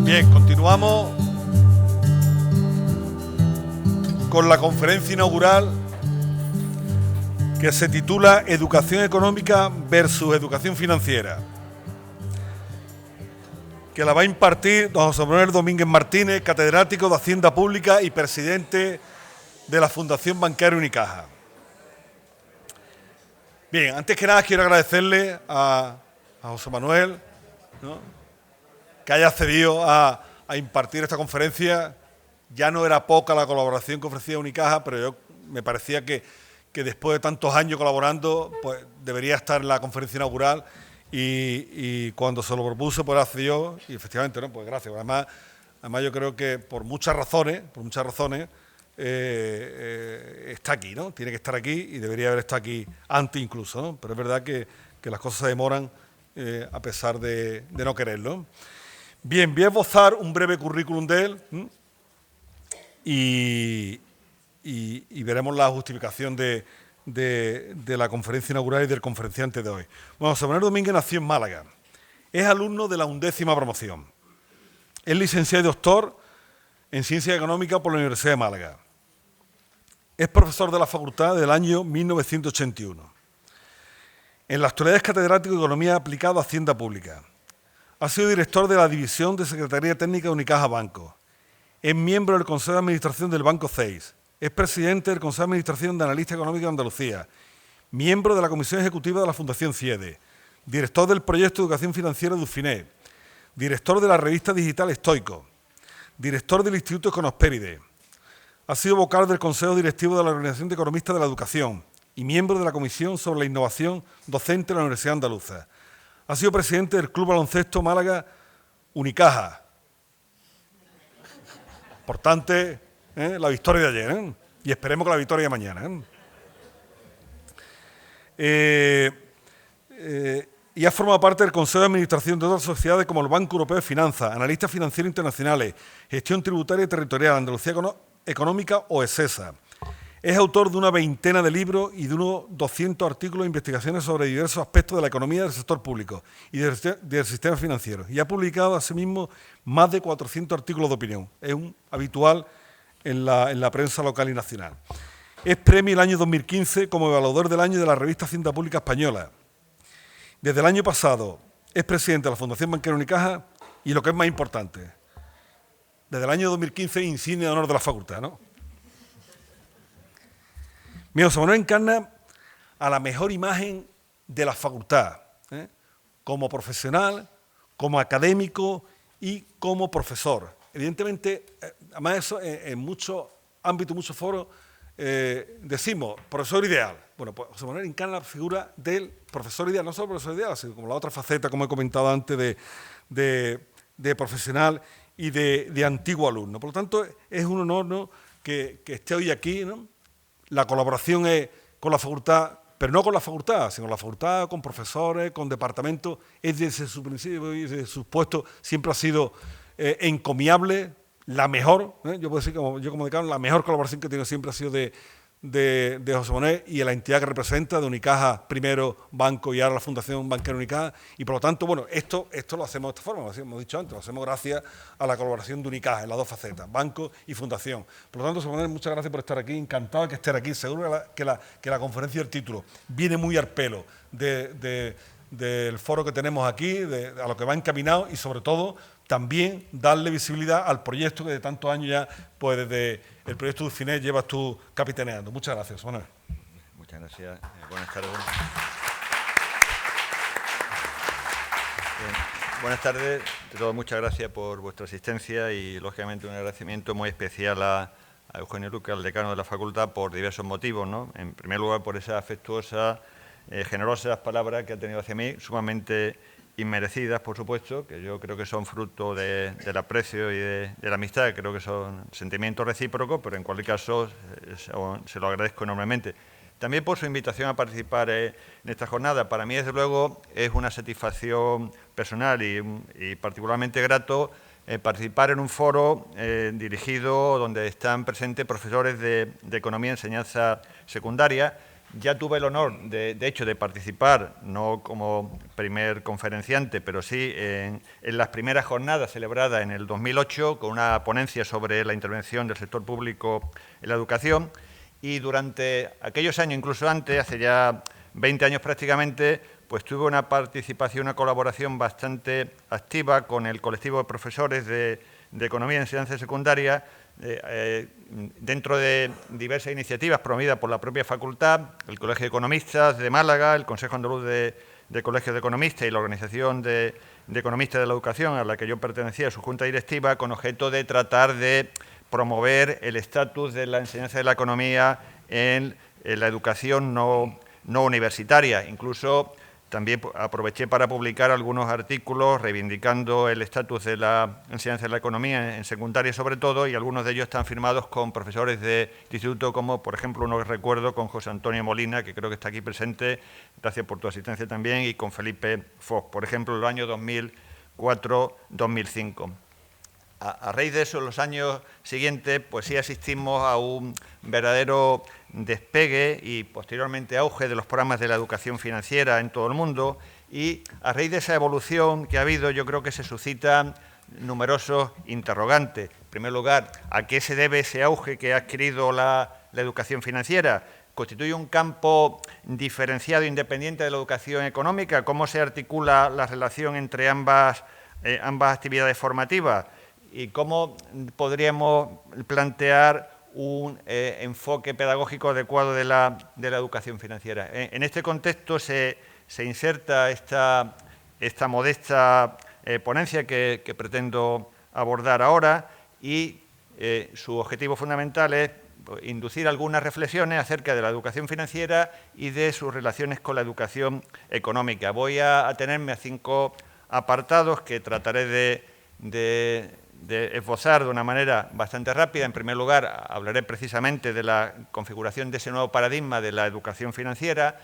Bien, continuamos con la conferencia inaugural que se titula Educación económica versus educación financiera, que la va a impartir don José Manuel Domínguez Martínez, catedrático de Hacienda Pública y presidente de la Fundación Bancaria Unicaja. Bien, antes que nada quiero agradecerle a José Manuel, ¿no?, que haya accedido a impartir esta conferencia. Ya no era poca la colaboración que ofrecía Unicaja, pero me parecía que después de tantos años colaborando, pues debería estar en la conferencia inaugural y cuando se lo propuso, pues accedió y efectivamente, ¿no?, pues gracias. Además yo creo que por muchas razones, está aquí, ¿no? Tiene que estar aquí y debería haber estado aquí antes incluso, ¿no? Pero es verdad que las cosas se demoran a pesar de no quererlo. Bien, voy a esbozar un breve currículum de él y veremos la justificación de la conferencia inaugural y del conferenciante de hoy. Bueno, José Manuel Domínguez nació en Málaga. Es alumno de la 11ª promoción. Es licenciado y doctor en Ciencias Económicas por la Universidad de Málaga. Es profesor de la facultad desde el año 1981. En la actualidad es catedrático de Economía aplicada a Hacienda Pública. Ha sido director de la División de Secretaría Técnica de Unicaja Banco. Es miembro del Consejo de Administración del Banco CEIS. Es presidente del Consejo de Administración de Analistas Económicos de Andalucía. Miembro de la Comisión Ejecutiva de la Fundación CIEDE. Director del Proyecto de Educación Financiera de UFINED. Director de la revista digital Estoico. Director del Instituto Econospéride. Ha sido vocal del Consejo Directivo de la Organización de Economistas de la Educación y miembro de la Comisión sobre la Innovación Docente de la Universidad Andaluza. Ha sido presidente del Club Baloncesto Málaga Unicaja. Importante la victoria de ayer, y esperemos que la victoria de mañana. Y ha formado parte del Consejo de Administración de otras sociedades como el Banco Europeo de Finanzas, Analistas Financieros Internacionales, Gestión Tributaria y Territorial, Andalucía Económica o ESESA. Es autor de una veintena de libros y de unos 200 artículos e investigaciones sobre diversos aspectos de la economía del sector público y del sistema financiero. Y ha publicado asimismo más de 400 artículos de opinión. Es un habitual en la prensa local y nacional. Es premio el año 2015 como evaluador del año de la revista Hacienda Pública Española. Desde el año pasado es presidente de la Fundación Bancaria Unicaja y, lo que es más importante, desde el año 2015 insigne de honor de la facultad, ¿no? Mi José Manuel encarna a la mejor imagen de la facultad, como profesional, como académico y como profesor. Evidentemente, además eso en muchos ámbitos, muchos foros, decimos profesor ideal. Bueno, pues José Manuel encarna la figura del profesor ideal, no solo profesor ideal, sino como la otra faceta, como he comentado antes, de profesional y de antiguo alumno. Por lo tanto, es un honor, ¿no?, que esté hoy aquí, ¿no? La colaboración es con la facultad, pero no con la facultad, sino con la facultad, con profesores, con departamentos. Es desde su principio y desde sus puestos siempre ha sido encomiable, la mejor, yo puedo decir, como decano, la mejor colaboración que he tenido siempre ha sido de José Manuel y de la entidad que representa, de Unicaja, primero Banco y ahora la Fundación Bancaria Unicaja, y por lo tanto, bueno, esto lo hacemos de esta forma, lo hemos dicho antes, lo hacemos gracias a la colaboración de Unicaja en las dos facetas, Banco y Fundación. Por lo tanto, José Manuel, muchas gracias por estar aquí, encantado de que estés aquí, seguro que la conferencia del título viene muy al pelo del foro que tenemos aquí, a lo que va encaminado y sobre todo también darle visibilidad al proyecto que de tantos años ya, pues desde el proyecto de UFINED llevas tú capitaneando. Muchas gracias, Manuel. Muchas gracias. Buenas tardes. Buenas tardes. De todo, muchas gracias por vuestra asistencia y, lógicamente, un agradecimiento muy especial a Eugenio Luque, al decano de la facultad, por diversos motivos, ¿no? En primer lugar, por esas afectuosas, generosas palabras que ha tenido hacia mí, sumamente inmerecidas, por supuesto, que yo creo que son fruto del aprecio y de la amistad, creo que son sentimientos recíprocos, pero en cualquier caso se lo agradezco enormemente. También por su invitación a participar en esta jornada. Para mí, desde luego, es una satisfacción personal y particularmente grato participar en un foro dirigido donde están presentes profesores de Economía y Enseñanza Secundaria, ya tuve el honor, de hecho, de participar, no como primer conferenciante, pero sí en las primeras jornadas celebradas en el 2008 con una ponencia sobre la intervención del sector público en la educación. Y durante aquellos años, incluso antes, hace ya 20 años prácticamente, pues tuve una participación, una colaboración bastante activa con el colectivo de profesores de Economía y Enseñanza Secundaria, dentro de diversas iniciativas promovidas por la propia facultad, el Colegio de Economistas de Málaga, el Consejo Andaluz de Colegios de Economistas y la Organización de Economistas de la Educación, a la que yo pertenecía, a su junta directiva, con objeto de tratar de promover el estatus de la enseñanza de la economía en la educación no universitaria. Incluso también aproveché para publicar algunos artículos reivindicando el estatus de la enseñanza de la economía en secundaria sobre todo, y algunos de ellos están firmados con profesores de instituto, como por ejemplo uno que recuerdo con José Antonio Molina, que creo que está aquí presente, gracias por tu asistencia también, y con Felipe Fox, por ejemplo, en los años 2004-2005. A raíz de eso, en los años siguientes, pues sí asistimos a un verdadero despegue y posteriormente auge de los programas de la educación financiera en todo el mundo, y a raíz de esa evolución que ha habido, yo creo que se suscitan numerosos interrogantes. En primer lugar, ¿a qué se debe ese auge que ha adquirido la educación financiera? ¿Constituye un campo diferenciado, independiente de la educación económica? ¿Cómo se articula la relación entre ambas actividades formativas? ¿Y cómo podríamos plantear un enfoque pedagógico adecuado de la educación financiera? En este contexto se inserta esta modesta ponencia que pretendo abordar ahora, y su objetivo fundamental es inducir algunas reflexiones acerca de la educación financiera y de sus relaciones con la educación económica. Voy a atenerme a 5 apartados que trataré de esbozar de una manera bastante rápida. En primer lugar, hablaré precisamente de la configuración de ese nuevo paradigma de la educación financiera,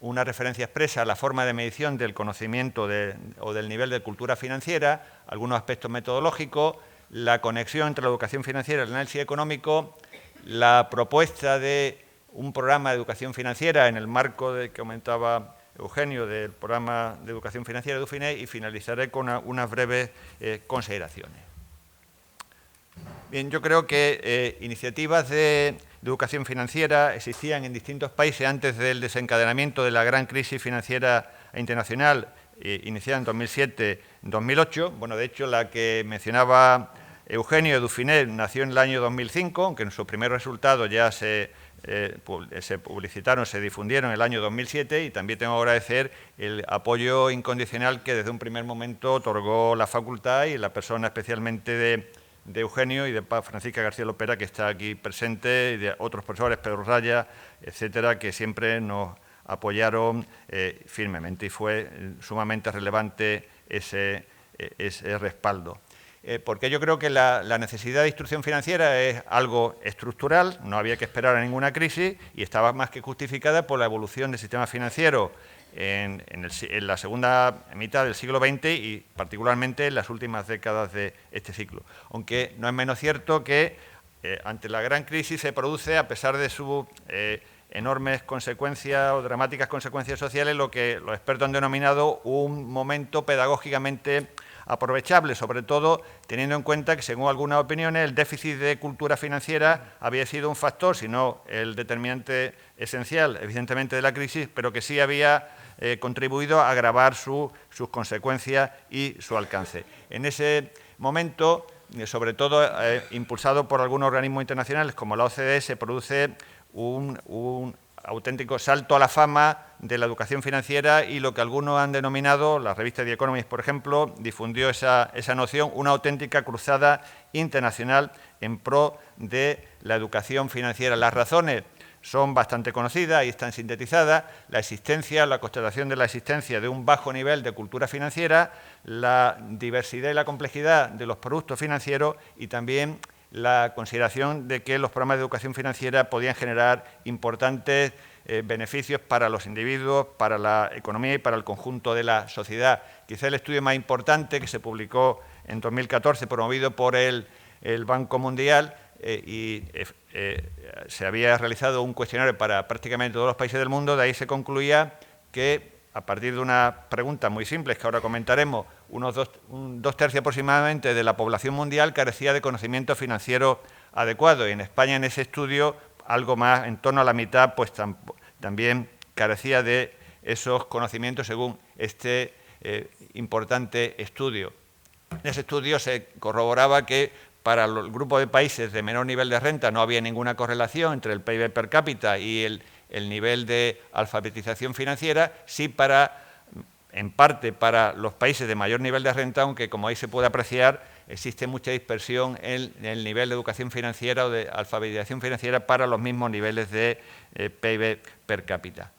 una referencia expresa a la forma de medición del conocimiento o del nivel de cultura financiera, algunos aspectos metodológicos, la conexión entre la educación financiera y el análisis económico, la propuesta de un programa de educación financiera en el marco que comentaba Eugenio, del programa de educación financiera de UFINED, y finalizaré con unas breves consideraciones. Bien, yo creo que iniciativas de educación financiera existían en distintos países antes del desencadenamiento de la gran crisis financiera internacional iniciada en 2007-2008. Bueno, de hecho, la que mencionaba Eugenio, de UFINED, nació en el año 2005, aunque en sus primeros resultados ya se publicitaron, se difundieron en el año 2007, y también tengo que agradecer el apoyo incondicional que desde un primer momento otorgó la facultad y la persona especialmente de Eugenio y de Francisca García Lopera, que está aquí presente, y de otros profesores, Pedro Raya, etcétera, que siempre nos apoyaron firmemente, y fue sumamente relevante ese respaldo. Porque yo creo que la necesidad de instrucción financiera es algo estructural, no había que esperar a ninguna crisis, y estaba más que justificada por la evolución del sistema financiero en la segunda mitad del siglo XX y particularmente en las últimas décadas de este ciclo. Aunque no es menos cierto que ante la gran crisis se produce, a pesar de sus enormes consecuencias o dramáticas consecuencias sociales, lo que los expertos han denominado un momento pedagógicamente aprovechable, sobre todo teniendo en cuenta que, según algunas opiniones, el déficit de cultura financiera había sido un factor, si no el determinante esencial, evidentemente, de la crisis, pero que sí había contribuido a agravar sus consecuencias y su alcance. En ese momento, sobre todo impulsado por algunos organismos internacionales como la OCDE, se produce un auténtico salto a la fama de la educación financiera, y lo que algunos han denominado, la revista The Economist, por ejemplo, difundió esa noción, una auténtica cruzada internacional en pro de la educación financiera. Las razones son bastante conocidas y están sintetizadas: la constatación de la existencia de un bajo nivel de cultura financiera, la diversidad y la complejidad de los productos financieros, y también la consideración de que los programas de educación financiera podían generar importantes beneficios para los individuos, para la economía y para el conjunto de la sociedad. Quizá el estudio más importante, que se publicó en 2014, promovido por el Banco Mundial, y se había realizado un cuestionario para prácticamente todos los países del mundo. De ahí se concluía que, a partir de una pregunta muy simple, que ahora comentaremos, dos tercios aproximadamente de la población mundial carecía de conocimiento financiero adecuado. Y en España, en ese estudio, algo más, en torno a la mitad, pues también carecía de esos conocimientos según este importante estudio. En ese estudio se corroboraba que para el grupo de países de menor nivel de renta no había ninguna correlación entre el PIB per cápita y el nivel de alfabetización financiera, sí en parte para los países de mayor nivel de renta, aunque como ahí se puede apreciar, existe mucha dispersión en el nivel de educación financiera o de alfabetización financiera para los mismos niveles de PIB per cápita.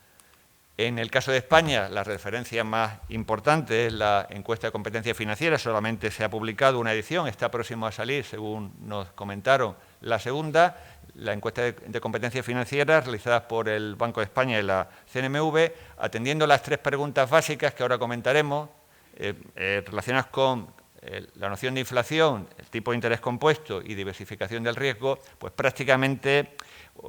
En el caso de España, la referencia más importante es la encuesta de competencia financiera. Solamente se ha publicado una edición, está próximo a salir, según nos comentaron, la segunda, la encuesta de competencia financiera realizada por el Banco de España y la CNMV, atendiendo las 3 preguntas básicas que ahora comentaremos, relacionadas con la noción de inflación, el tipo de interés compuesto y diversificación del riesgo, pues prácticamente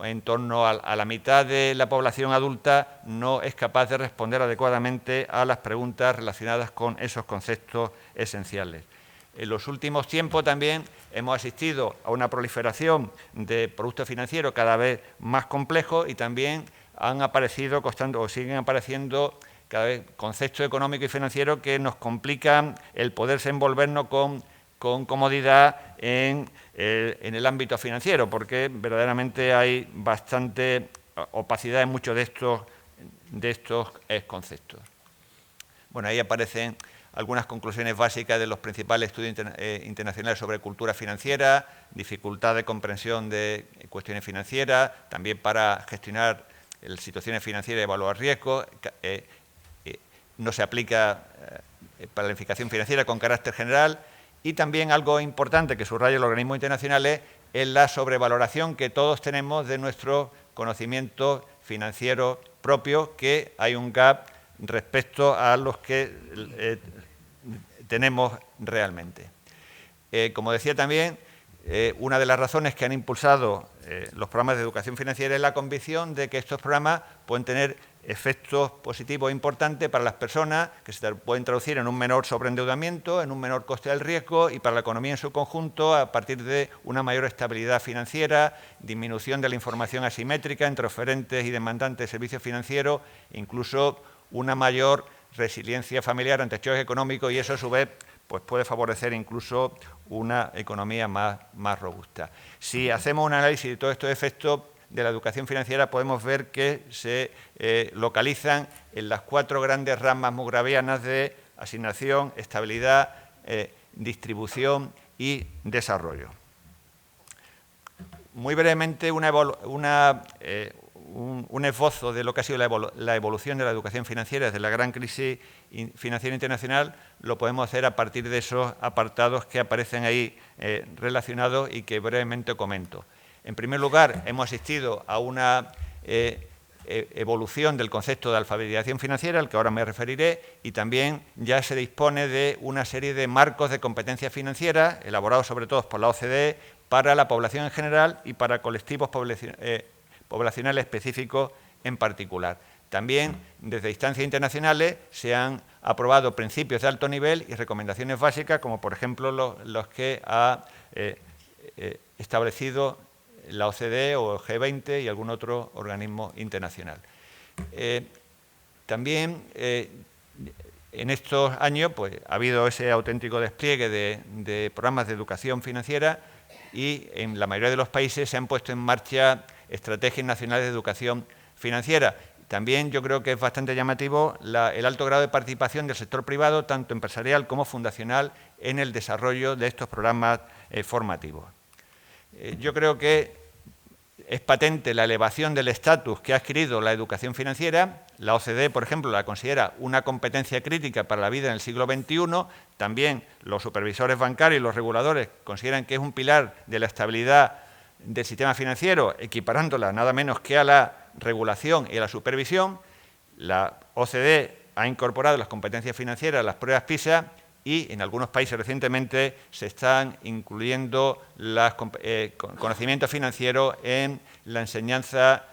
en torno a la mitad de la población adulta no es capaz de responder adecuadamente a las preguntas relacionadas con esos conceptos esenciales. En los últimos tiempos también hemos asistido a una proliferación de productos financieros cada vez más complejos y también han aparecido, siguen apareciendo cada vez conceptos económicos y financieros que nos complican el poderse envolvernos con comodidad en el ámbito financiero, porque verdaderamente hay bastante opacidad en muchos de estos conceptos. Bueno, ahí aparecen algunas conclusiones básicas de los principales estudios internacionales sobre cultura financiera, dificultad de comprensión de cuestiones financieras, también para gestionar situaciones financieras y evaluar riesgos. No se aplica planificación financiera con carácter general. Y también algo importante que subraya los organismos internacionales es la sobrevaloración que todos tenemos de nuestro conocimiento financiero propio, que hay un gap respecto a los que tenemos realmente. Como decía también, una de las razones que han impulsado los programas de educación financiera es la convicción de que estos programas pueden tener efectos positivos importantes para las personas, que se pueden traducir en un menor sobreendeudamiento, en un menor coste del riesgo y para la economía en su conjunto a partir de una mayor estabilidad financiera, disminución de la información asimétrica entre oferentes y demandantes de servicios financieros, incluso una mayor resiliencia familiar ante choques económicos, y eso a su vez pues puede favorecer incluso una economía más robusta. Si hacemos un análisis de todos estos efectos de la educación financiera, podemos ver que se localizan en las 4 grandes ramas mugravianas de asignación, estabilidad, distribución y desarrollo. Muy brevemente, un esbozo de lo que ha sido la evolución de la educación financiera desde la gran crisis financiera internacional lo podemos hacer a partir de esos apartados que aparecen ahí relacionados y que brevemente comento. En primer lugar, hemos asistido a una evolución del concepto de alfabetización financiera, al que ahora me referiré, y también ya se dispone de una serie de marcos de competencia financiera, elaborados sobre todo por la OCDE, para la población en general y para colectivos poblacionales específicos en particular. También, desde instancias internacionales, se han aprobado principios de alto nivel y recomendaciones básicas, como por ejemplo los que ha establecido la OCDE o el G20 y algún otro organismo internacional. También en estos años pues, ha habido ese auténtico despliegue de programas de educación financiera y en la mayoría de los países se han puesto en marcha estrategias nacionales de educación financiera. También yo creo que es bastante llamativo el alto grado de participación del sector privado, tanto empresarial como fundacional, en el desarrollo de estos programas formativos. Yo creo que es patente la elevación del estatus que ha adquirido la educación financiera. La OCDE, por ejemplo, la considera una competencia crítica para la vida en el siglo XXI. También los supervisores bancarios y los reguladores consideran que es un pilar de la estabilidad del sistema financiero, equiparándola nada menos que a la regulación y a la supervisión. La OCDE ha incorporado las competencias financieras a las pruebas PISA y en algunos países recientemente se están incluyendo los conocimientos financieros en la enseñanza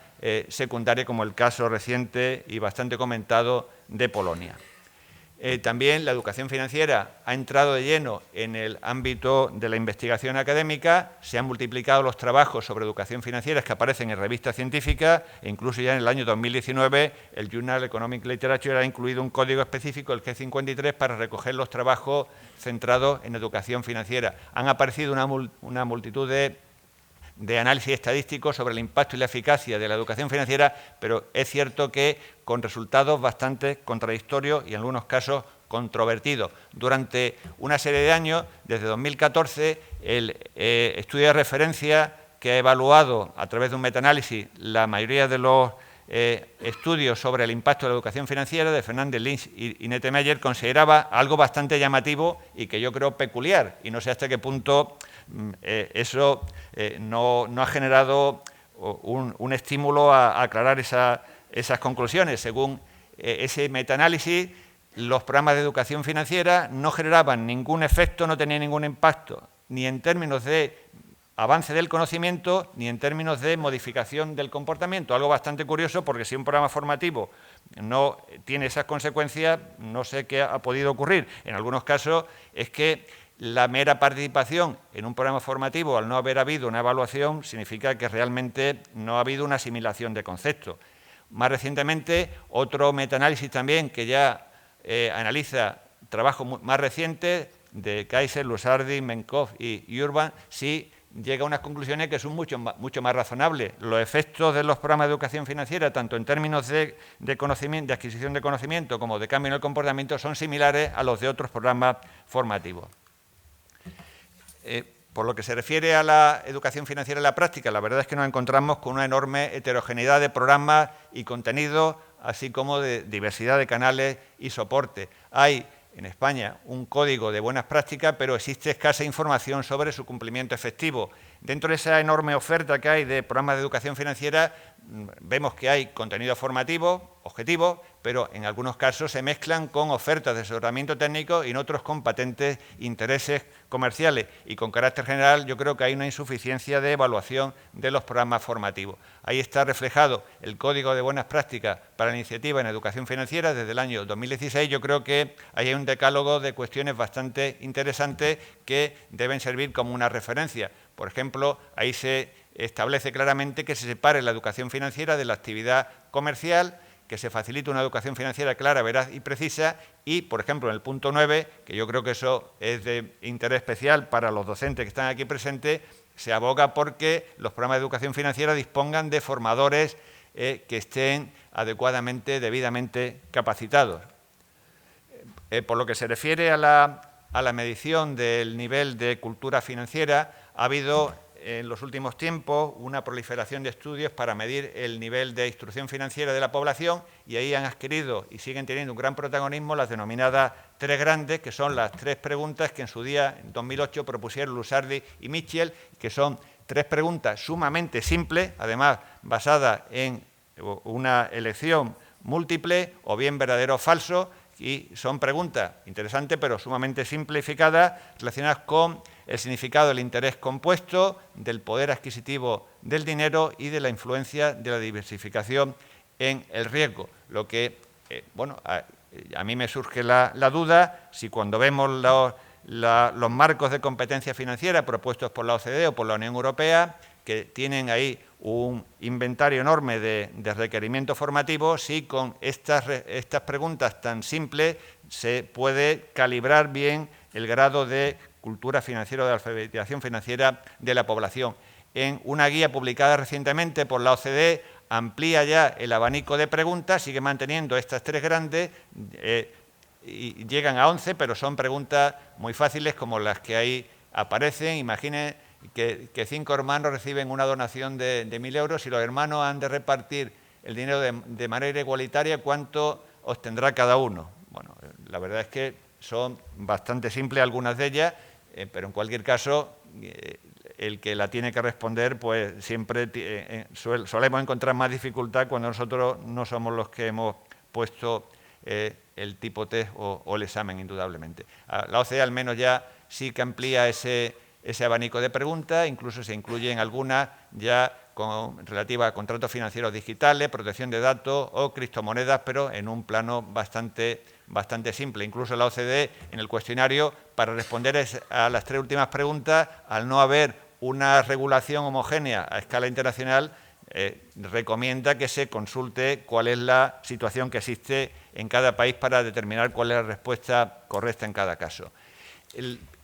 secundaria, como el caso reciente y bastante comentado de Polonia. También la educación financiera ha entrado de lleno en el ámbito de la investigación académica, se han multiplicado los trabajos sobre educación financiera que aparecen en revistas científicas e incluso ya en el año 2019 el Journal Economic Literature ha incluido un código específico, el G53, para recoger los trabajos centrados en educación financiera. Han aparecido una multitud de análisis estadísticos sobre el impacto y la eficacia de la educación financiera, pero es cierto que con resultados bastante contradictorios y en algunos casos controvertidos. Durante una serie de años, desde 2014, el estudio de referencia que ha evaluado a través de un metaanálisis la mayoría de los estudios sobre el impacto de la educación financiera de Fernández Lins y Nete Meyer consideraba algo bastante llamativo y que yo creo peculiar, y no sé hasta qué punto eso no ha generado un estímulo a aclarar esas conclusiones. Según ese metaanálisis, los programas de educación financiera no generaban ningún efecto, no tenían ningún impacto, ni en términos de avance del conocimiento, ni en términos de modificación del comportamiento. Algo bastante curioso, porque si un programa formativo no tiene esas consecuencias, no sé qué ha podido ocurrir. En algunos casos es que la mera participación en un programa formativo, al no haber habido una evaluación, significa que realmente no ha habido una asimilación de conceptos. Más recientemente, otro metaanálisis también que ya analiza trabajos más recientes de Kaiser, Lusardi, Menkov y Urban, sí llega a unas conclusiones que son mucho más razonables. Los efectos de los programas de educación financiera, tanto en términos de adquisición de conocimiento como de cambio en el comportamiento, son similares a los de otros programas formativos. Por lo que se refiere a la educación financiera en la práctica, la verdad es que nos encontramos con una enorme heterogeneidad de programas y contenidos, así como de diversidad de canales y soporte. Hay en España un código de buenas prácticas, pero existe escasa información sobre su cumplimiento efectivo. Dentro de esa enorme oferta que hay de programas de educación financiera, vemos que hay contenido formativo, objetivo, pero en algunos casos se mezclan con ofertas de asesoramiento técnico y en otros con patentes intereses comerciales. Y con carácter general, yo creo que hay una insuficiencia de evaluación de los programas formativos. Ahí está reflejado el Código de Buenas Prácticas para la Iniciativa en Educación Financiera desde el año 2016. Yo creo que ahí hay un decálogo de cuestiones bastante interesantes que deben servir como una referencia. Por ejemplo, ahí se establece claramente que se separe la educación financiera de la actividad comercial, que se facilite una educación financiera clara, veraz y precisa y, por ejemplo, en el punto 9, que yo creo que eso es de interés especial para los docentes que están aquí presentes, se aboga porque los programas de educación financiera dispongan de formadores que estén adecuadamente, debidamente capacitados. Por lo que se refiere a la medición del nivel de cultura financiera, ha habido en los últimos tiempos una proliferación de estudios para medir el nivel de instrucción financiera de la población y ahí han adquirido y siguen teniendo un gran protagonismo las denominadas tres grandes, que son las tres preguntas que en su día, en 2008, propusieron Lusardi y Mitchell, que son tres preguntas sumamente simples, además basadas en una elección múltiple o bien verdadero o falso, y son preguntas interesantes pero sumamente simplificadas relacionadas con el significado del interés compuesto, del poder adquisitivo del dinero y de la influencia de la diversificación en el riesgo. Lo que, a mí me surge la duda si cuando vemos los marcos de competencia financiera propuestos por la OCDE o por la Unión Europea, que tienen ahí un inventario enorme de requerimientos formativos, si con estas preguntas tan simples se puede calibrar bien el grado de cultura financiera o de alfabetización financiera de la población. En una guía publicada recientemente por la OCDE amplía ya el abanico de preguntas, sigue manteniendo estas tres grandes y llegan a 11, pero son preguntas muy fáciles como las que ahí aparecen. Imaginen que 5 hermanos reciben una donación de 1.000 euros y los hermanos han de repartir el dinero de manera igualitaria, ¿cuánto obtendrá cada uno? Bueno, la verdad es que son bastante simples algunas de ellas, pero en cualquier caso, el que la tiene que responder, pues siempre solemos encontrar más dificultad cuando nosotros no somos los que hemos puesto el tipo test o el examen, indudablemente. La OCDE al menos ya sí que amplía ese abanico de preguntas, incluso se incluyen algunas ya relativas a contratos financieros digitales, protección de datos o criptomonedas, pero en un plano bastante simple. Incluso la OCDE, en el cuestionario, para responder a las 3 últimas preguntas, al no haber una regulación homogénea a escala internacional, recomienda que se consulte cuál es la situación que existe en cada país para determinar cuál es la respuesta correcta en cada caso.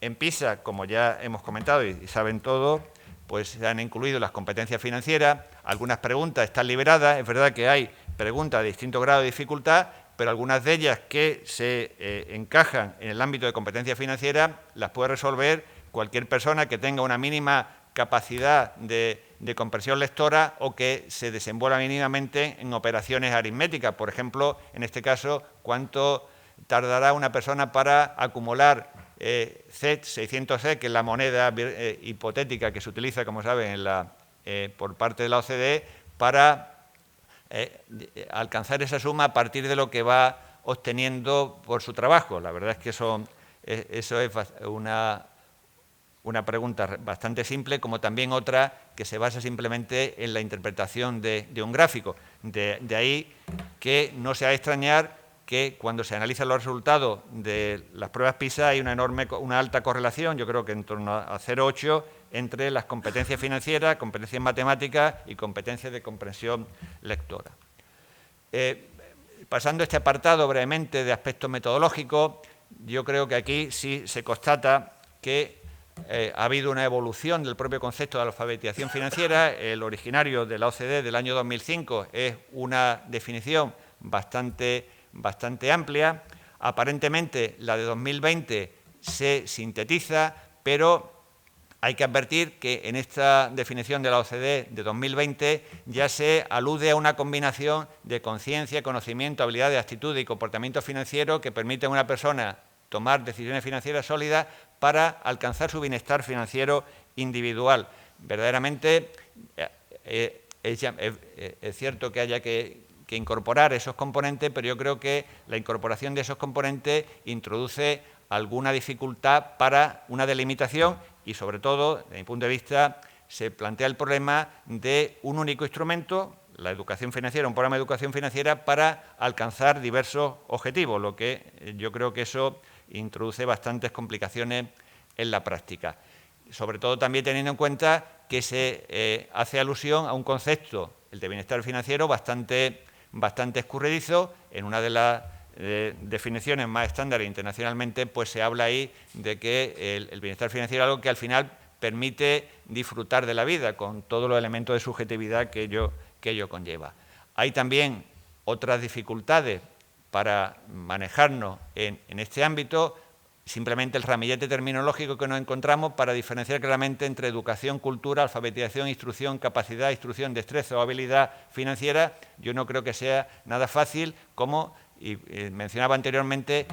En PISA, como ya hemos comentado y saben todos, pues se han incluido las competencias financieras, algunas preguntas están liberadas, es verdad que hay preguntas de distinto grado de dificultad, pero algunas de ellas que se encajan en el ámbito de competencia financiera las puede resolver cualquier persona que tenga una mínima capacidad de comprensión lectora o que se desenvuelva mínimamente en operaciones aritméticas. Por ejemplo, en este caso, ¿cuánto tardará una persona para acumular CET, 600C, que es la moneda hipotética que se utiliza, como saben, por parte de la OCDE, para alcanzar esa suma a partir de lo que va obteniendo por su trabajo? La verdad es que eso es una pregunta bastante simple, como también otra que se basa simplemente en la interpretación de un gráfico. De ahí que no sea de extrañar que cuando se analizan los resultados de las pruebas PISA hay una alta correlación, yo creo que en torno a 0,8, entre las competencias financieras, competencias matemáticas y competencias de comprensión lectora. Pasando este apartado brevemente de aspectos metodológicos, yo creo que aquí sí se constata que ha habido una evolución del propio concepto de alfabetización financiera. El originario de la OCDE del año 2005 es una definición bastante amplia. Aparentemente la de 2020 se sintetiza, pero hay que advertir que en esta definición de la OCDE de 2020 ya se alude a una combinación de conciencia, conocimiento, habilidades, actitud y comportamiento financiero que permiten a una persona tomar decisiones financieras sólidas para alcanzar su bienestar financiero individual. Verdaderamente es cierto que haya que incorporar esos componentes, pero yo creo que la incorporación de esos componentes introduce alguna dificultad para una delimitación y, sobre todo, desde mi punto de vista, se plantea el problema de un único instrumento, la educación financiera, un programa de educación financiera para alcanzar diversos objetivos, lo que yo creo que eso introduce bastantes complicaciones en la práctica. Sobre todo también teniendo en cuenta que se hace alusión a un concepto, el de bienestar financiero, bastante escurridizo. En una de las definiciones más estándares internacionalmente, pues se habla ahí de que el bienestar financiero es algo que al final permite disfrutar de la vida con todos los elementos de subjetividad que ello conlleva. Hay también otras dificultades para manejarnos en este ámbito, simplemente el ramillete terminológico que nos encontramos para diferenciar claramente entre educación, cultura, alfabetización, instrucción, capacidad, instrucción, destreza o habilidad financiera. Yo no creo que sea nada fácil, como mencionaba anteriormente,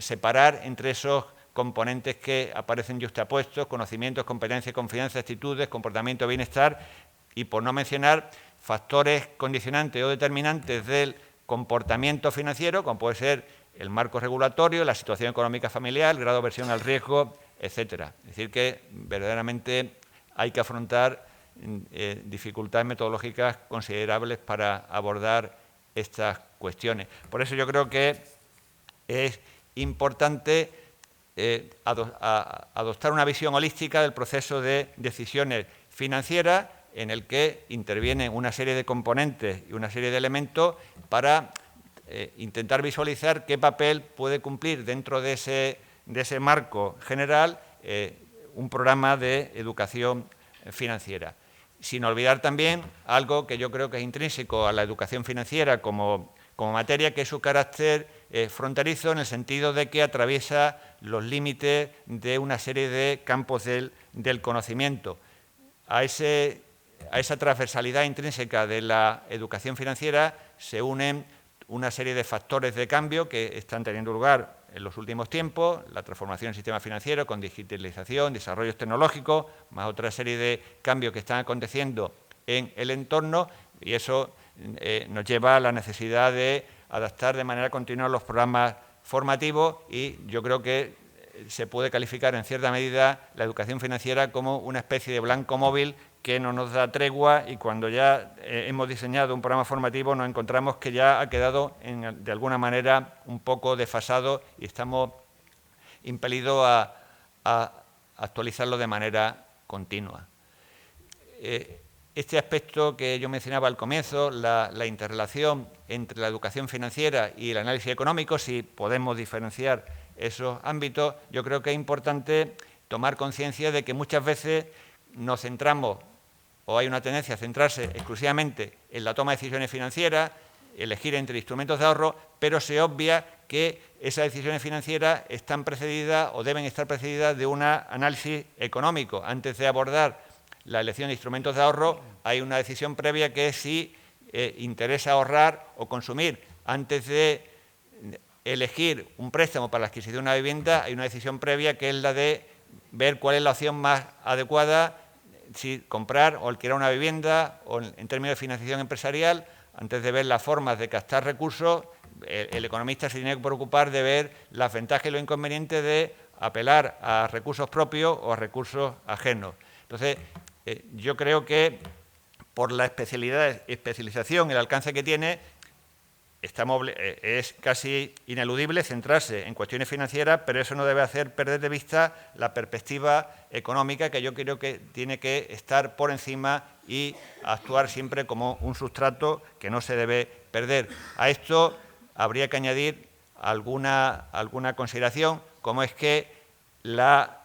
separar entre esos componentes que aparecen yuxtapuestos: conocimientos, competencias, confianza, actitudes, comportamiento, bienestar, y por no mencionar factores condicionantes o determinantes del comportamiento financiero, como puede ser el marco regulatorio, la situación económica familiar, el grado de aversión al riesgo, etcétera. Es decir, que verdaderamente hay que afrontar dificultades metodológicas considerables para abordar estas cuestiones. Por eso yo creo que es importante adoptar una visión holística del proceso de decisiones financieras, en el que intervienen una serie de componentes y una serie de elementos para intentar visualizar qué papel puede cumplir dentro de ese marco general un programa de educación financiera. Sin olvidar también algo que yo creo que es intrínseco a la educación financiera como materia, que es su carácter fronterizo, en el sentido de que atraviesa los límites de una serie de campos del conocimiento. A esa transversalidad intrínseca de la educación financiera se unen una serie de factores de cambio que están teniendo lugar en los últimos tiempos: la transformación del sistema financiero con digitalización, desarrollos tecnológicos, más otra serie de cambios que están aconteciendo en el entorno, y eso nos lleva a la necesidad de adaptar de manera continua los programas formativos y yo creo que se puede calificar en cierta medida la educación financiera como una especie de blanco móvil que no nos da tregua y cuando ya hemos diseñado un programa formativo nos encontramos que ya ha quedado de alguna manera un poco desfasado y estamos impelidos a actualizarlo de manera continua. Este aspecto que yo mencionaba al comienzo, la interrelación entre la educación financiera y el análisis económico, si podemos diferenciar esos ámbitos, yo creo que es importante tomar conciencia de que muchas veces nos centramos o hay una tendencia a centrarse exclusivamente en la toma de decisiones financieras, elegir entre instrumentos de ahorro, pero se obvia que esas decisiones financieras están precedidas o deben estar precedidas de un análisis económico. Antes de abordar la elección de instrumentos de ahorro, hay una decisión previa que es si interesa ahorrar o consumir. Antes de elegir un préstamo para la adquisición de una vivienda, hay una decisión previa que es la de ver cuál es la opción más adecuada, si comprar o alquilar una vivienda o en términos de financiación empresarial. Antes de ver las formas de captar recursos, el economista se tiene que preocupar de ver las ventajas y los inconvenientes de apelar a recursos propios o a recursos ajenos. Entonces, yo creo que por la especialización, el alcance que tiene, es casi ineludible centrarse en cuestiones financieras, pero eso no debe hacer perder de vista la perspectiva económica, que yo creo que tiene que estar por encima y actuar siempre como un sustrato que no se debe perder. A esto habría que añadir alguna consideración, como es que la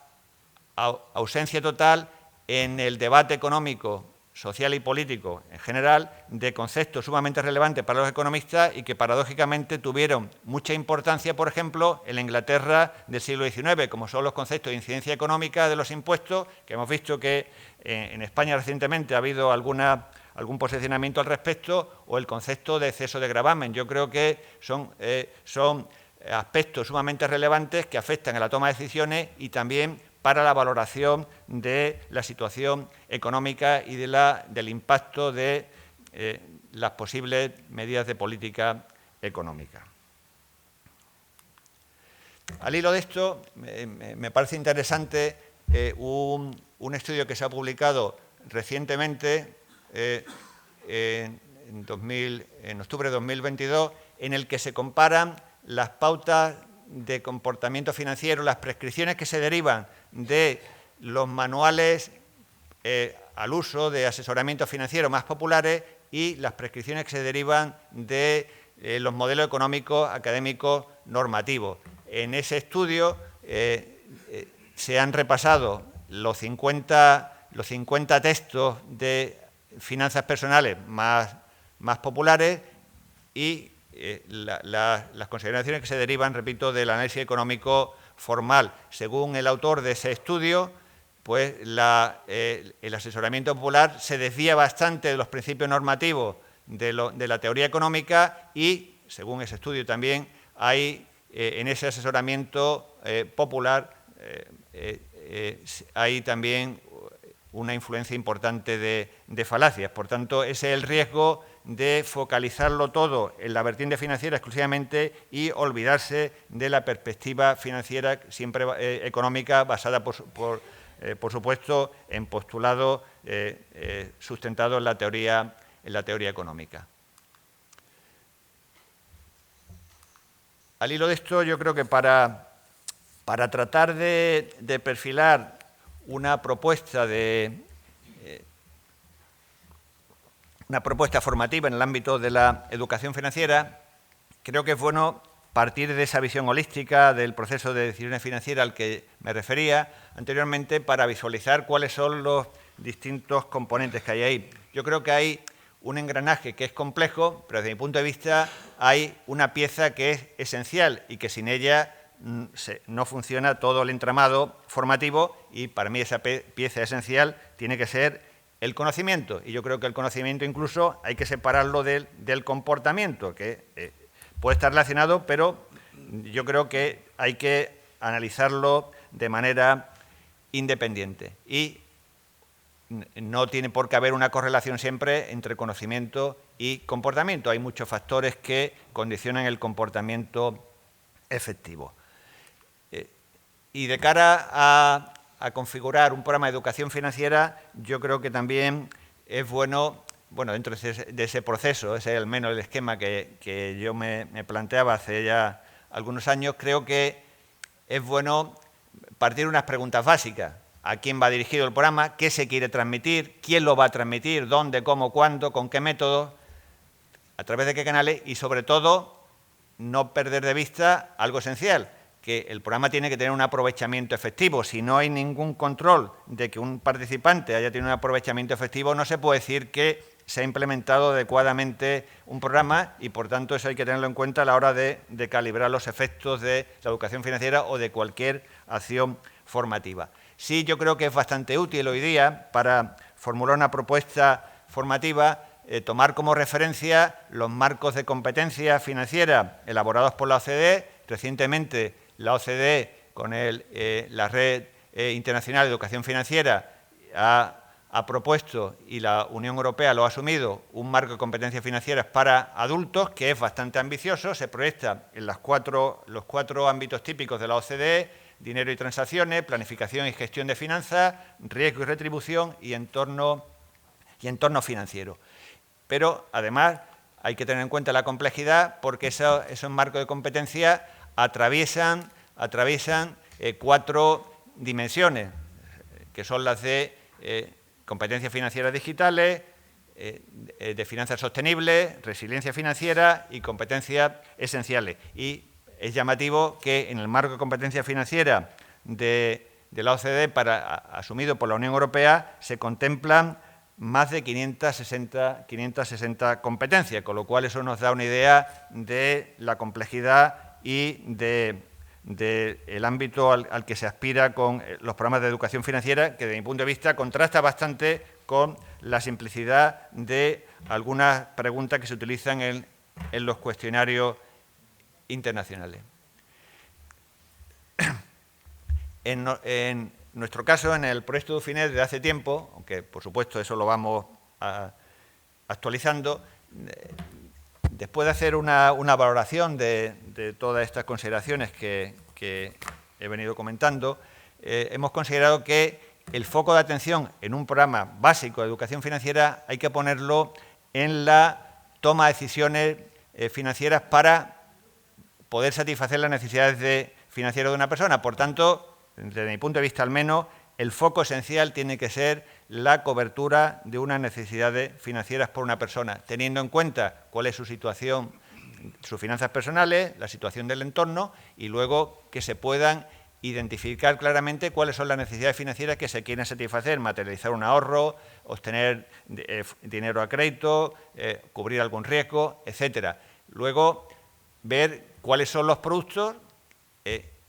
ausencia total en el debate económico, social y político en general, de conceptos sumamente relevantes para los economistas y que paradójicamente tuvieron mucha importancia, por ejemplo, en la Inglaterra del siglo XIX, como son los conceptos de incidencia económica de los impuestos, que hemos visto que en España recientemente ha habido algún posicionamiento al respecto, o el concepto de exceso de gravamen. Yo creo que son aspectos sumamente relevantes que afectan a la toma de decisiones y también para la valoración de la situación económica y del impacto de las posibles medidas de política económica. Al hilo de esto, me parece interesante un estudio que se ha publicado recientemente, en octubre de 2022, en el que se comparan las pautas de comportamiento financiero, las prescripciones que se derivan de los manuales al uso de asesoramiento financiero más populares y las prescripciones que se derivan de los modelos económicos académicos normativos. En ese estudio se han repasado los 50 textos de finanzas personales más populares y las consideraciones que se derivan, repito, del análisis económico formal. Según el autor de ese estudio, pues el asesoramiento popular se desvía bastante de los principios normativos de la teoría económica y, según ese estudio también, hay en ese asesoramiento popular hay también una influencia importante de falacias. Por tanto, ese es el riesgo de focalizarlo todo en la vertiente financiera exclusivamente y olvidarse de la perspectiva financiera, siempre económica, basada, por supuesto, en postulados sustentados en la teoría económica. Al hilo de esto, yo creo que para tratar de perfilar una propuesta formativa en el ámbito de la educación financiera, creo que es bueno partir de esa visión holística del proceso de decisiones financieras al que me refería anteriormente para visualizar cuáles son los distintos componentes que hay ahí. Yo creo que hay un engranaje que es complejo, pero desde mi punto de vista hay una pieza que es esencial y que sin ella no funciona todo el entramado formativo y para mí esa pieza esencial tiene que ser el conocimiento. Y yo creo que el conocimiento incluso hay que separarlo del comportamiento, que puede estar relacionado, pero yo creo que hay que analizarlo de manera independiente. Y no tiene por qué haber una correlación siempre entre conocimiento y comportamiento. Hay muchos factores que condicionan el comportamiento efectivo. Y de cara a configurar un programa de educación financiera, yo creo que también es bueno, dentro de ese proceso, ese es al menos el esquema que yo me planteaba hace ya algunos años, creo que es bueno partir de unas preguntas básicas. ¿A quién va dirigido el programa? ¿Qué se quiere transmitir? ¿Quién lo va a transmitir? ¿Dónde? ¿Cómo? ¿Cuándo? ¿Con qué métodos? ¿A través de qué canales? Y sobre todo, no perder de vista algo esencial, que el programa tiene que tener un aprovechamiento efectivo. Si no hay ningún control de que un participante haya tenido un aprovechamiento efectivo, no se puede decir que se ha implementado adecuadamente un programa y, por tanto, eso hay que tenerlo en cuenta a la hora de calibrar los efectos de la educación financiera o de cualquier acción formativa. Sí, yo creo que es bastante útil hoy día para formular una propuesta formativa tomar como referencia los marcos de competencia financiera elaborados por la OCDE. Recientemente, la OCDE, con la Red Internacional de Educación Financiera, ha propuesto, y la Unión Europea lo ha asumido, un marco de competencias financieras para adultos que es bastante ambicioso, se proyecta en los cuatro ámbitos típicos de la OCDE: dinero y transacciones, planificación y gestión de finanzas, riesgo y retribución y entorno financiero. Pero, además, hay que tener en cuenta la complejidad, porque esos marcos de competencia atraviesan 4 dimensiones, que son las de competencias financieras digitales, de finanzas sostenibles, resiliencia financiera y competencias esenciales. Y es llamativo que en el marco de competencia financiera de la OCDE, asumido por la Unión Europea, se contemplan más de 560 competencias, con lo cual eso nos da una idea de la complejidad y del ámbito al que se aspira con los programas de educación financiera, que, desde mi punto de vista, contrasta bastante con la simplicidad de algunas preguntas que se utilizan en los cuestionarios internacionales. En nuestro caso, en el proyecto de Dufinet, desde hace tiempo, aunque por supuesto eso lo vamos actualizando, después de hacer una valoración de todas estas consideraciones que he venido comentando, hemos considerado que el foco de atención en un programa básico de educación financiera hay que ponerlo en la toma de decisiones financieras para poder satisfacer las necesidades financieras de una persona. Por tanto, desde mi punto de vista al menos, el foco esencial tiene que ser la cobertura de unas necesidades financieras por una persona, teniendo en cuenta cuál es su situación, sus finanzas personales, la situación del entorno, y luego que se puedan identificar claramente cuáles son las necesidades financieras que se quieren satisfacer: materializar un ahorro, obtener dinero a crédito, cubrir algún riesgo, etcétera. Luego, ver cuáles son los productos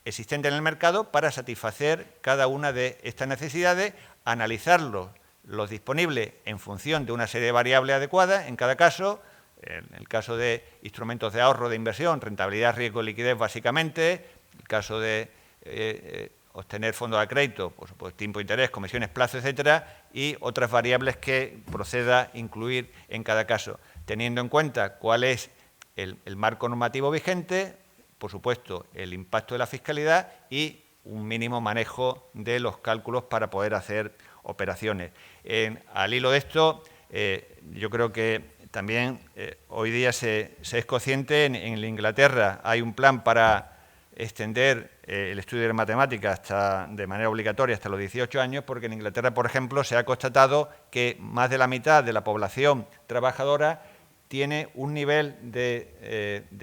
existentes en el mercado para satisfacer cada una de estas necesidades, analizarlos, los disponibles, en función de una serie de variables adecuadas en cada caso. En el caso de instrumentos de ahorro, de inversión, rentabilidad, riesgo, liquidez, básicamente. En el caso de obtener fondos de crédito, por supuesto, tiempo, interés, comisiones, plazo, etcétera, y otras variables que proceda incluir en cada caso, teniendo en cuenta cuál es el marco normativo vigente, por supuesto, el impacto de la fiscalidad y un mínimo manejo de los cálculos para poder hacer operaciones. Al hilo de esto, yo creo que también hoy día se es consciente, en Inglaterra hay un plan para extender el estudio de matemáticas de manera obligatoria hasta los 18 años, porque en Inglaterra, por ejemplo, se ha constatado que más de la mitad de la población trabajadora tiene un nivel de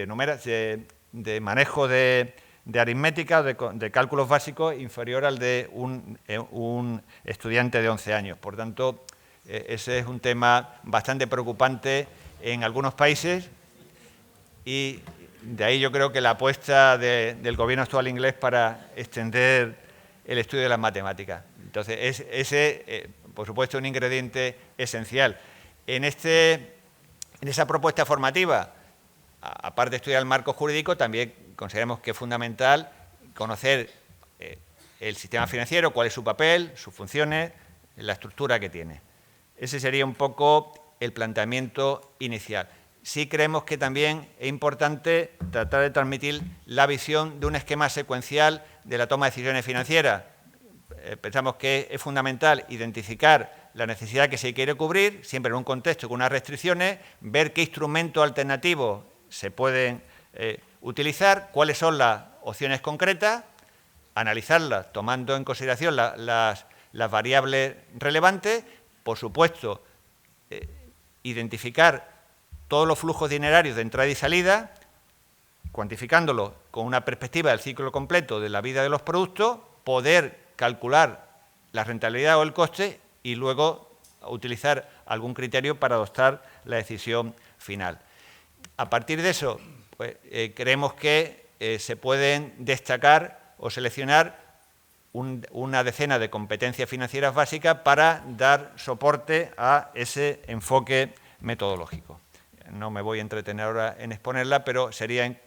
manejo de aritmética, de cálculos básicos, inferior al de un estudiante de 11 años. Por tanto, ese es un tema bastante preocupante en algunos países, y de ahí yo creo que la apuesta del gobierno actual inglés para extender el estudio de las matemáticas. Entonces, ese, por supuesto, es un ingrediente esencial. En esa propuesta formativa, aparte de estudiar el marco jurídico, también consideramos que es fundamental conocer el sistema financiero, cuál es su papel, sus funciones, la estructura que tiene. Ese sería un poco el planteamiento inicial. Sí creemos que también es importante tratar de transmitir la visión de un esquema secuencial de la toma de decisiones financieras. Pensamos que es fundamental identificar la necesidad que se quiere cubrir, siempre en un contexto con unas restricciones, ver qué instrumentos alternativos se pueden utilizar, cuáles son las opciones concretas, analizarlas tomando en consideración las variables relevantes, por supuesto, identificar todos los flujos dinerarios de entrada y salida, cuantificándolos con una perspectiva del ciclo completo de la vida de los productos, poder calcular la rentabilidad o el coste y luego utilizar algún criterio para adoptar la decisión final. A partir de eso, pues, creemos que se pueden destacar o seleccionar una decena de competencias financieras básicas para dar soporte a ese enfoque metodológico. No me voy a entretener ahora en exponerla, pero sería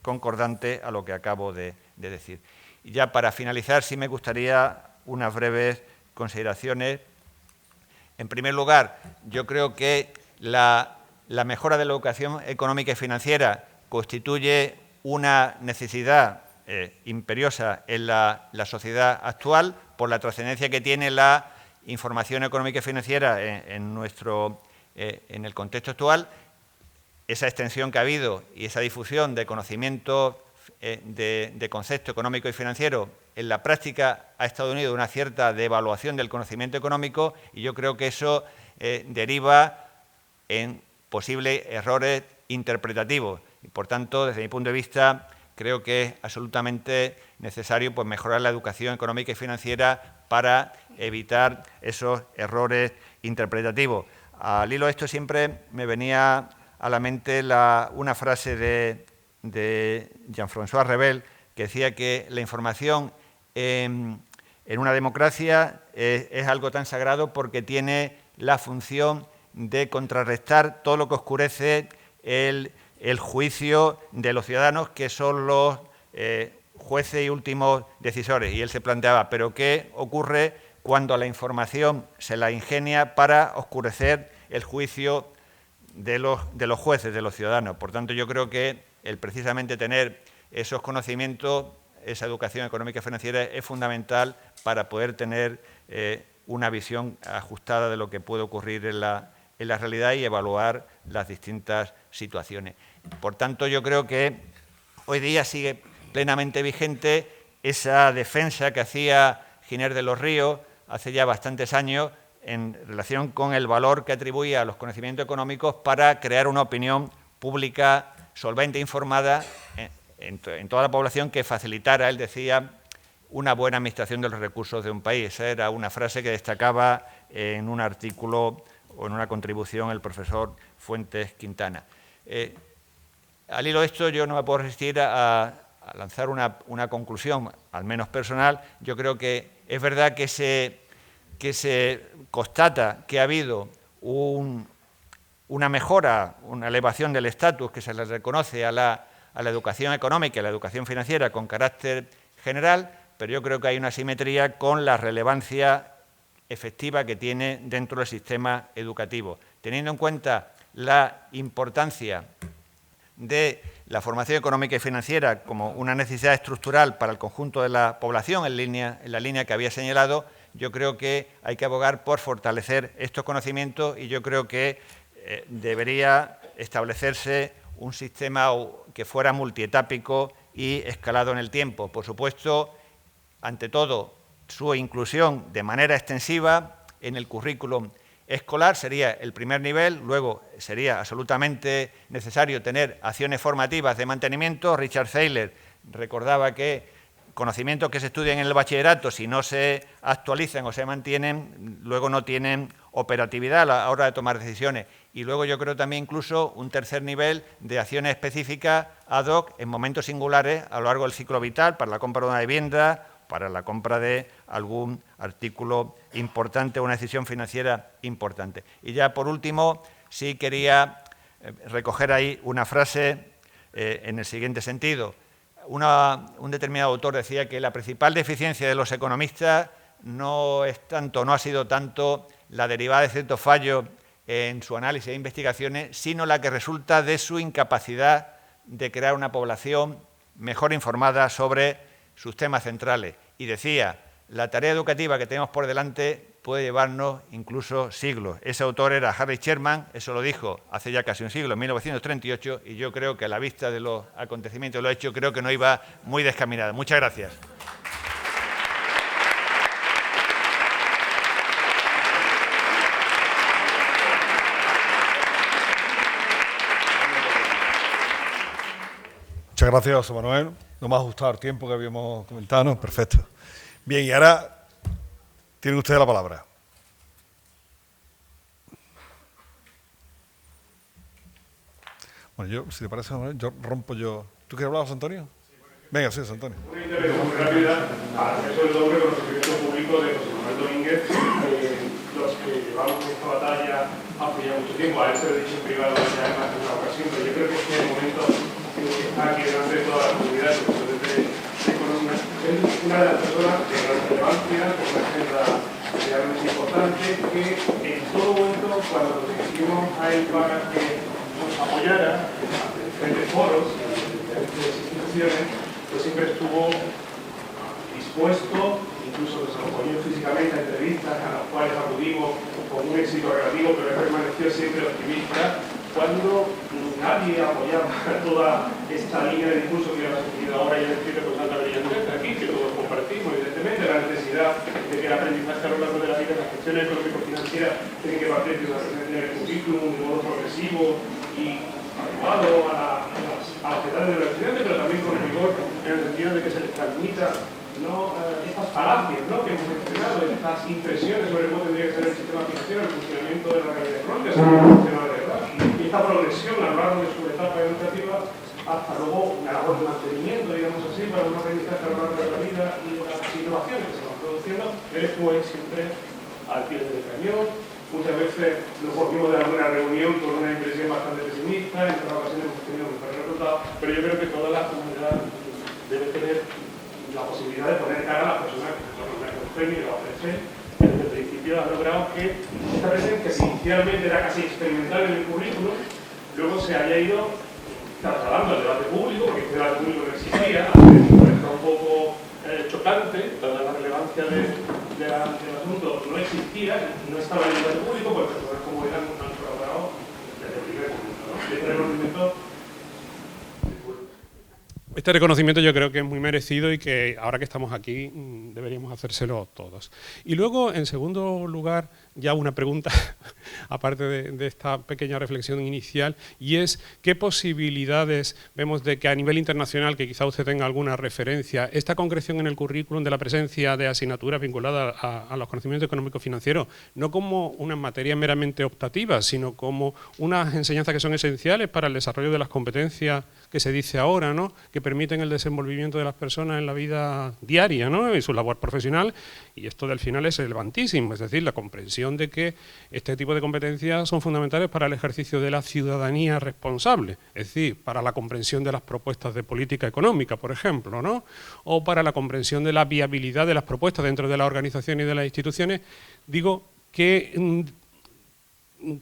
concordante a lo que acabo de decir. Y ya para finalizar, sí me gustaría unas breves consideraciones. En primer lugar, yo creo que la mejora de la educación económica y financiera constituye una necesidad imperiosa en la sociedad actual por la trascendencia que tiene la información económica y financiera en el contexto actual, esa extensión que ha habido y esa difusión de conocimiento de concepto económico y financiero en la práctica ha estado unido a una cierta devaluación del conocimiento económico y yo creo que eso deriva en posibles errores interpretativos y, por tanto, desde mi punto de vista, creo que es absolutamente necesario pues, mejorar la educación económica y financiera para evitar esos errores interpretativos. Al hilo de esto siempre me venía a la mente una frase de Jean-François Revel que decía que la información en una democracia es algo tan sagrado porque tiene la función de contrarrestar todo lo que oscurece el juicio de los ciudadanos, que son los jueces y últimos decisores. Y él se planteaba, ¿pero qué ocurre cuando a la información se la ingenia para oscurecer el juicio de los jueces, de los ciudadanos? Por tanto, yo creo que el precisamente tener esos conocimientos, esa educación económica y financiera es fundamental para poder tener una visión ajustada de lo que puede ocurrir en la realidad y evaluar las distintas situaciones. Por tanto, yo creo que hoy día sigue plenamente vigente esa defensa que hacía Giner de los Ríos hace ya bastantes años en relación con el valor que atribuía a los conocimientos económicos para crear una opinión pública solvente e informada en toda la población que facilitara, él decía, una buena administración de los recursos de un país. Esa era una frase que destacaba en un artículo o en una contribución el profesor Fuentes Quintana. Al hilo de esto, yo no me puedo resistir a lanzar una conclusión, al menos personal. Yo creo que es verdad que se constata que ha habido una mejora, una elevación del estatus que se le reconoce a la educación económica y a la educación financiera con carácter general, pero yo creo que hay una asimetría con la relevancia efectiva que tiene dentro del sistema educativo. Teniendo en cuenta la importancia de la formación económica y financiera como una necesidad estructural para el conjunto de la población, en la línea que había señalado, yo creo que hay que abogar por fortalecer estos conocimientos y yo creo que debería establecerse un sistema que fuera multietápico y escalado en el tiempo. Por supuesto, ante todo, su inclusión de manera extensiva en el currículum escolar sería el primer nivel, luego sería absolutamente necesario tener acciones formativas de mantenimiento. Richard Thaler recordaba que conocimientos que se estudian en el bachillerato, si no se actualizan o se mantienen, luego no tienen operatividad a la hora de tomar decisiones. Y luego yo creo también incluso un tercer nivel de acciones específicas ad hoc en momentos singulares a lo largo del ciclo vital, para la compra de una vivienda, para la compra de algún artículo importante o una decisión financiera importante. Y ya por último, sí quería recoger ahí una frase en el siguiente sentido. Un determinado autor decía que la principal deficiencia de los economistas no ha sido tanto la derivada de ciertos fallos en su análisis e investigaciones, sino la que resulta de su incapacidad de crear una población mejor informada sobre sus temas centrales. Y decía, la tarea educativa que tenemos por delante puede llevarnos incluso siglos. Ese autor era Harry Sherman, eso lo dijo hace ya casi un siglo, en 1938, y yo creo que a la vista de los acontecimientos lo ha hecho, creo que no iba muy descaminada. Muchas gracias. Muchas gracias, José Manuel. No me ha ajustado el tiempo que habíamos comentado, ¿no? Perfecto. Bien, y ahora tiene usted la palabra. Bueno, yo, si te parece, yo rompo yo. ¿Tú quieres hablar, José Antonio? Sí, bueno. Venga, sí, José Antonio. Una intervención muy rápida al acceso del doble conocimiento público de José Manuel Domínguez, los que llevamos esta batalla hace ya mucho tiempo. A él se lo he dicho en privado ya en más de una ocasión, pero yo creo que es el momento que está aquí delante de toda la comunidad de economía. Es una de las personas de gran relevancia, con una agenda realmente importante, que en todo momento, cuando nos dirigimos a él para que nos apoyara en diferentes foros, en diferentes instituciones, pues siempre estuvo dispuesto, incluso nos apoyó físicamente a entrevistas a las cuales acudimos con un éxito relativo, pero él permaneció siempre optimista cuando nadie apoyaba toda esta línea de discurso que ha seguido ahora y describe con tanta brillantez aquí, que todos compartimos, evidentemente, la necesidad de que el aprendizaje a lo largo de la vida en las gestiones económico-financieras tiene que partir de una presencia del currículum de modo progresivo y adecuado a las edades de los estudiantes, pero también con rigor en el sentido de que se les transmita estas falacias, ¿no?, que hemos mencionado, estas impresiones sobre cómo tendría que ser el sistema financiero, el funcionamiento de la realidad económica, si no funciona de verdad. Y esta progresión a lo largo de su etapa educativa hasta luego una labor de mantenimiento, digamos así, para un aprendizaje a lo largo de la vida y las innovaciones que se van produciendo. Él estuvo ahí siempre al pie del cañón. Muchas veces nos volvimos de alguna reunión con una impresión bastante pesimista, en otras ocasiones hemos tenido mejores resultados, pero yo creo que toda la comunidad debe tener la posibilidad de poner cara a las personas que son los premios y los ofrecen, que desde el principio han logrado que esta presencia, que inicialmente era casi experimental en el currículum, luego se haya ido trasladando al debate público, porque este debate público no existía, me parece un poco chocante, toda la relevancia del asunto no existía, no estaba en el debate público, pues personas como él han colaborado desde el primer momento, ¿no? Este reconocimiento. Este reconocimiento yo creo que es muy merecido y que ahora que estamos aquí deberíamos hacérselo todos. Y luego, en segundo lugar, ya una pregunta, aparte de esta pequeña reflexión inicial, y es ¿qué posibilidades vemos de que a nivel internacional, que quizá usted tenga alguna referencia, esta concreción en el currículum de la presencia de asignaturas vinculadas a los conocimientos económicos financieros, no como unas materias meramente optativas, sino como unas enseñanzas que son esenciales para el desarrollo de las competencias que se dice ahora, ¿no?, que permiten el desenvolvimiento de las personas en la vida diaria, ¿no?, y su labor profesional, y esto del final es relevantísimo, es decir, la comprensión de que este tipo de competencias son fundamentales para el ejercicio de la ciudadanía responsable, es decir, para la comprensión de las propuestas de política económica, por ejemplo, ¿no?, o para la comprensión de la viabilidad de las propuestas dentro de la organización y de las instituciones. Digo que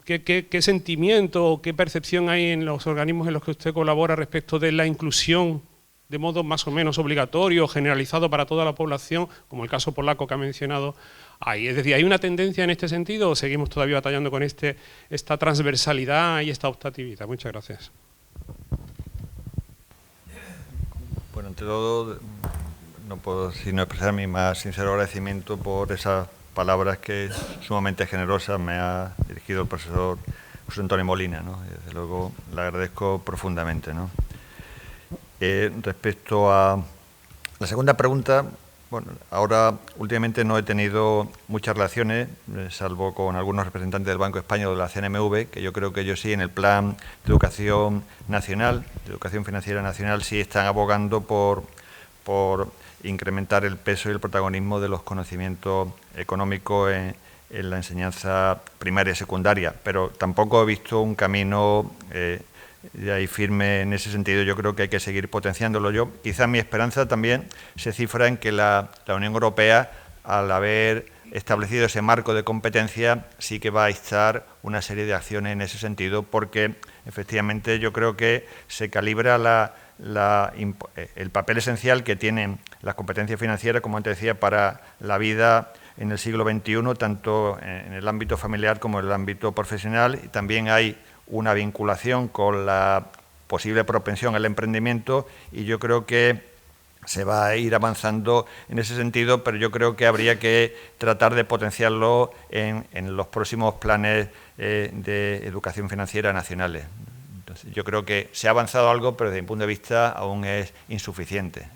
¿Qué sentimiento o qué percepción hay en los organismos en los que usted colabora respecto de la inclusión de modo más o menos obligatorio, generalizado para toda la población, como el caso polaco que ha mencionado ahí? Es decir, ¿hay una tendencia en este sentido o seguimos todavía batallando con esta transversalidad y esta optatividad? Muchas gracias. Bueno, ante todo, no puedo sino expresar mi más sincero agradecimiento por esas palabras que sumamente generosas me ha dirigido el profesor José Antonio Molina, ¿no? Y desde luego le agradezco profundamente, ¿no? Respecto a la segunda pregunta, bueno, ahora últimamente no he tenido muchas relaciones, salvo con algunos representantes del Banco Español o de la CNMV, que yo creo que ellos sí en el plan de educación nacional, de educación financiera nacional, sí están abogando por incrementar el peso y el protagonismo de los conocimientos económicos en la enseñanza primaria y secundaria, pero tampoco he visto un camino ahí firme en ese sentido. Yo creo que hay que seguir potenciándolo. Quizás mi esperanza también se cifra en que la Unión Europea al haber establecido ese marco de competencia, sí que va a instar una serie de acciones en ese sentido, porque efectivamente yo creo que se calibra el papel esencial que tienen las competencias financieras, como antes decía, para la vida en el siglo XXI, tanto en el ámbito familiar como en el ámbito profesional, y también hay una vinculación con la posible propensión al emprendimiento, y yo creo que se va a ir avanzando en ese sentido, pero yo creo que habría que tratar de potenciarlo en los próximos planes de educación financiera nacionales. Entonces, yo creo que se ha avanzado algo, pero desde mi punto de vista aún es insuficiente.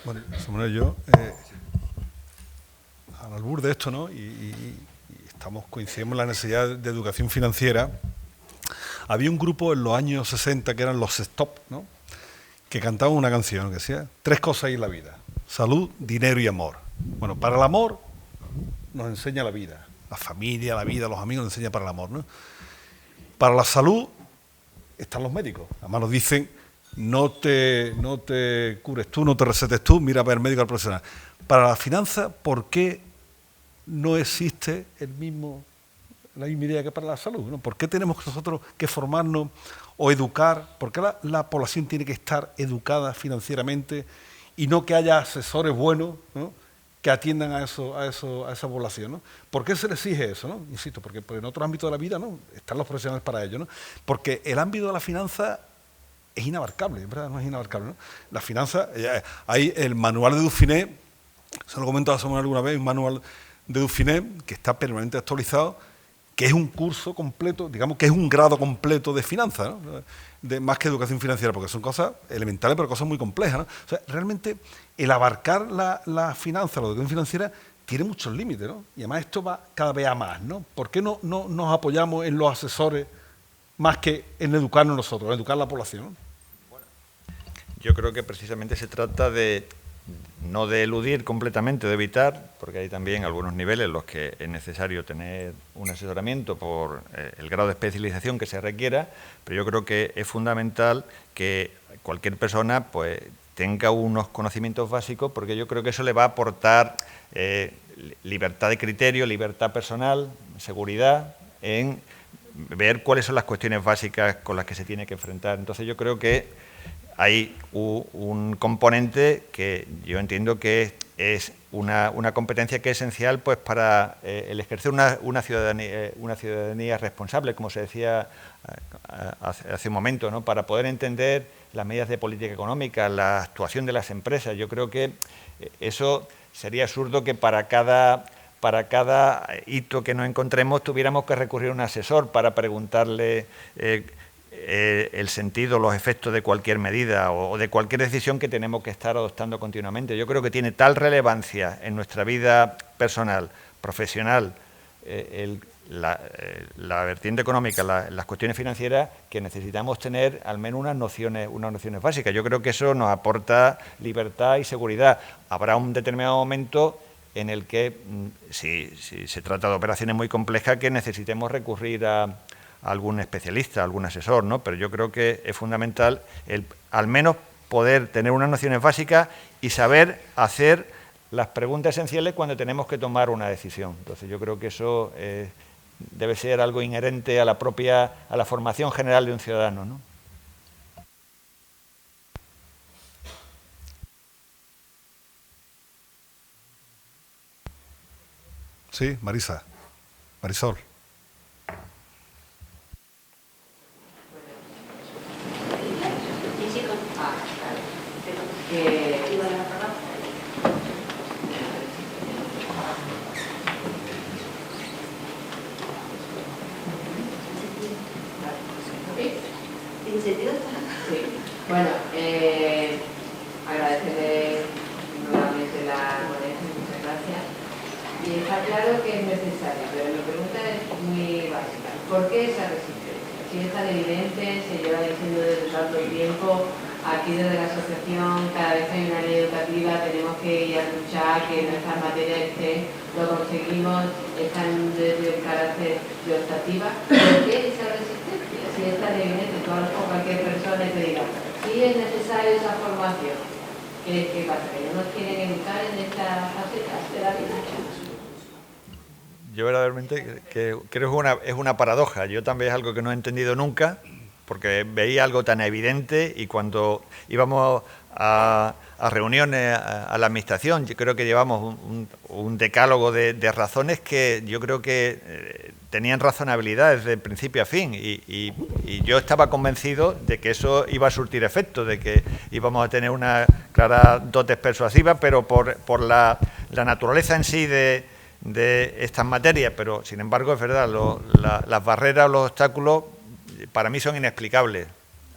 Bueno, Samuel, yo, al albur de esto, ¿no? Y coincidimos en la necesidad de educación financiera. Había un grupo en los años 60 que eran los Stop, ¿no? Que cantaban una canción que decía: 3 cosas hay en la vida: salud, dinero y amor. Bueno, para el amor nos enseña la vida, la familia, la vida, los amigos nos enseñan para el amor, ¿no? Para la salud están los médicos. Además nos dicen: no te cures tú, no te recetes tú, mira a ver el médico al profesional. Para la finanza, ¿por qué no existe la misma idea que para la salud, ¿no? ¿Por qué tenemos nosotros que formarnos o educar? ¿Por qué la población tiene que estar educada financieramente y no que haya asesores buenos, ¿no?, que atiendan a esa población, ¿no? ¿Por qué se le exige eso, ¿no? Insisto, porque en otros ámbitos de la vida, ¿no?, están los profesionales para ello, ¿no? Porque el ámbito de la finanza es inabarcable, ¿verdad? No es inabarcable, ¿no? La finanza, hay el manual de Dauphiné, se lo comento a Samuel alguna vez, un manual de Dauphiné que está permanentemente actualizado, que es un curso completo, digamos que es un grado completo de finanzas, ¿no? Más que educación financiera, porque son cosas elementales, pero cosas muy complejas, ¿no? O sea, realmente el abarcar la finanza, la educación financiera, tiene muchos límites, ¿no? Y además esto va cada vez a más, ¿no? ¿Por qué no nos apoyamos en los asesores más que en educarnos nosotros, en educar a la población, ¿no? Bueno, yo creo que precisamente se trata no de eludir completamente, de evitar, porque hay también algunos niveles en los que es necesario tener un asesoramiento por el grado de especialización que se requiera, pero yo creo que es fundamental que cualquier persona pues tenga unos conocimientos básicos, porque yo creo que eso le va a aportar libertad de criterio, libertad personal, seguridad en ver cuáles son las cuestiones básicas con las que se tiene que enfrentar. Entonces yo creo que hay un componente que yo entiendo que es una competencia que es esencial pues para el ejercer una ciudadanía responsable, como se decía hace un momento, ¿no? Para poder entender las medidas de política económica, la actuación de las empresas. Yo creo que eso sería absurdo que para cada hito que nos encontremos tuviéramos que recurrir a un asesor para preguntarle el sentido, los efectos de cualquier medida o de cualquier decisión que tenemos que estar adoptando continuamente. Yo creo que tiene tal relevancia en nuestra vida personal, profesional, la vertiente económica, las cuestiones financieras, que necesitamos tener al menos unas nociones básicas. Yo creo que eso nos aporta libertad y seguridad. Habrá un determinado momento en el que, si se trata de operaciones muy complejas, que necesitemos recurrir a algún especialista, algún asesor, ¿no? Pero yo creo que es fundamental al menos poder tener unas nociones básicas y saber hacer las preguntas esenciales cuando tenemos que tomar una decisión. Entonces yo creo que eso debe ser algo inherente a la formación general de un ciudadano, ¿no? Sí, Marisol. Bueno, agradecerle nuevamente la ponencia, muchas gracias. Y está claro que es necesario, pero mi pregunta es muy básica. ¿Por qué esa resistencia? Si es tan evidente, se lleva diciendo desde tanto tiempo, aquí desde la asociación, cada vez que hay una ley educativa tenemos que ir a luchar, que nuestras materias estén, lo conseguimos, están desde el carácter de optativa. ¿Por qué esa resistencia? Si es tan evidente, tú hablas con cualquier persona y te diga, sí, sí es necesaria esa formación. ¿Qué pasa? ¿Que no nos quieren educar en estas facetas de la vida? Yo verdaderamente creo que es una paradoja. Yo también es algo que no he entendido nunca, porque veía algo tan evidente y cuando íbamos a reuniones a la administración, yo creo que llevamos un decálogo de razones que yo creo que tenían razonabilidad desde principio a fin y yo estaba convencido de que eso iba a surtir efecto, de que íbamos a tener una clara dotes persuasivas, pero por la naturaleza en sí de estas materias, pero sin embargo es verdad, las barreras, los obstáculos para mí son inexplicables.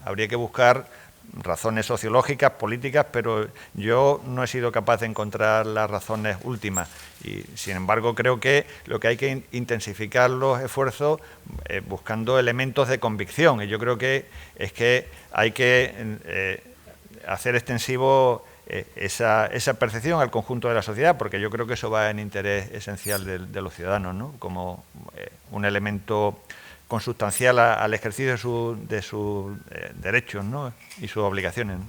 Habría que buscar razones sociológicas, políticas, pero yo no he sido capaz de encontrar las razones últimas y sin embargo creo que lo que hay que intensificar los esfuerzos buscando elementos de convicción y yo creo que es que hay que hacer extensivo esa percepción al conjunto de la sociedad, porque yo creo que eso va en interés esencial de los ciudadanos, ¿no? Como un elemento consustancial al ejercicio de sus derechos, ¿no? Y sus obligaciones, ¿no?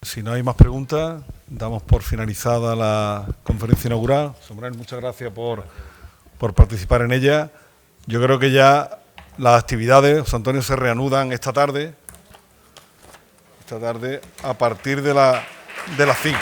Si no hay más preguntas, damos por finalizada la conferencia inaugural. Sombrero, muchas gracias por participar en ella. Yo creo que ya las actividades, José Antonio, se reanudan esta tarde a partir de las 5.